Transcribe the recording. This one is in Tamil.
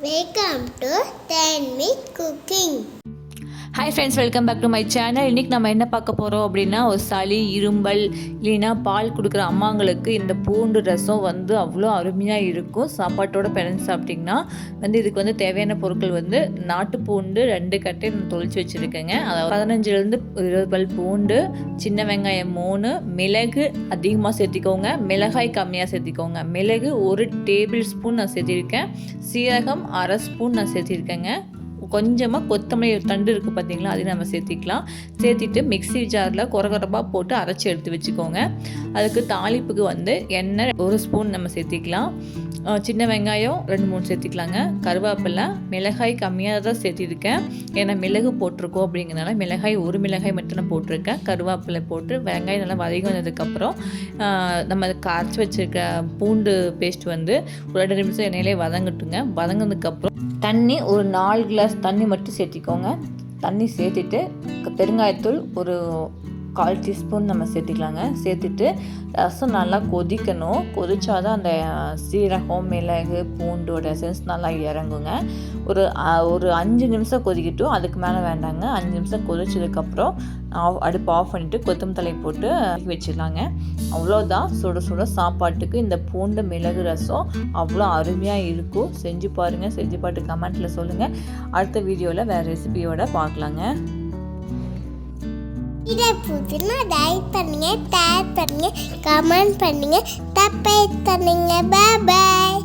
Welcome to Tanvi cooking. Hi friends, welcome back to my channel. இன்றைக்கி நம்ம என்ன பார்க்க போகிறோம் அப்படின்னா, ஒரு சளி, இரும்பல் இல்லைன்னா பால் கொடுக்குற அம்மாங்களுக்கு இந்த பூண்டு ரசம் அவ்வளோ அருமையாக இருக்கும். சாப்பாட்டோட பிணைஞ்சு சாப்பிட்டிங்கன்னா இதுக்கு தேவையான பொருட்கள் நாட்டு பூண்டு 2 கட்டை நான் தொளிச்சு வச்சுருக்கேங்க. அதாவது 15லேருந்து 20 பல் பூண்டு, சின்ன வெங்காயம் 3, மிளகு அதிகமாக சேர்த்திக்கோங்க, மிளகாய் கம்மியாக சேர்த்திக்கோங்க. மிளகு 1 டேபிள் ஸ்பூன் நான் சேர்த்திருக்கேன், சீரகம் 1/2 ஸ்பூன் நான் சேர்த்திருக்கேங்க. கொஞ்சமாக கொத்தமல்லி தண்டு இருக்குது பார்த்தீங்களா, அதையும் நம்ம சேர்த்திக்கலாம். சேர்த்திட்டு மிக்ஸி ஜாரில் கொரகொரப்பாக போட்டு அரைச்சி எடுத்து வச்சுக்கோங்க. அதுக்கு தாளிப்புக்கு எண்ணெய் 1 ஸ்பூன் நம்ம சேர்த்திக்கலாம். சின்ன வெங்காயம் 2-3 சேர்த்திக்கலாங்க. கருவேப்பிலை, மிளகாய் கம்மியாக தான் சேர்த்திருக்கேன், ஏன்னா மிளகு போட்டிருக்கோம் அப்படிங்கிறனால மிளகாய் 1 மிளகாய் மட்டும் நான் போட்டிருக்கேன். கருவேப்பிலை போட்டு வெங்காயம் நல்லா வதங்கி வந்ததுக்கப்புறம் நம்ம அரைச்சி வச்சுருக்க பூண்டு பேஸ்ட் ஒரு 2 நிமிஷம் எண்ணெயிலே வதங்கட்டுங்க. வதங்கினதுக்கப்புறம் தண்ணி ஒரு 4 கிளாஸ் தண்ணி மட்டும் சேர்த்திக்கோங்க. தண்ணி சேர்த்துட்டு பெருங்காயத்தூள் ஒரு 1/4 டீஸ்பூன் நம்ம சேர்த்திக்கலாங்க. சேர்த்துட்டு ரசம் நல்லா கொதிக்கணும். கொதிச்சாதான் அந்த சீரகம், மிளகு, பூண்டோட எசன்ஸ் நல்லா இறங்குங்க. ஒரு 5 நிமிஷம் கொதிக்கட்டும், அதுக்கு மேலே வேண்டாங்க. 5 நிமிஷம் கொதிச்சதுக்கப்புறம் அடுப்பு ஆஃப் பண்ணிவிட்டு கொத்தமல்லி தழை போட்டு வச்சிடலாங்க. அவ்வளோதான், சுட சுட சாப்பாட்டுக்கு இந்த பூண்டு மிளகு ரசம் அவ்வளோ அருமையாக இருக்கும். செஞ்சு பாருங்கள். செஞ்சு பார்த்து கமெண்ட்டில் சொல்லுங்கள். அடுத்த வீடியோவில் வேறு ரெசிபியோட பார்க்கலாங்க. இதை புதுனா லைக் பண்ணுங்க, ஷேர் பண்ணுங்க, கமெண்ட் பண்ணுங்க, சப்ஸ்கிரைப் பண்ணுங்க. Bye by.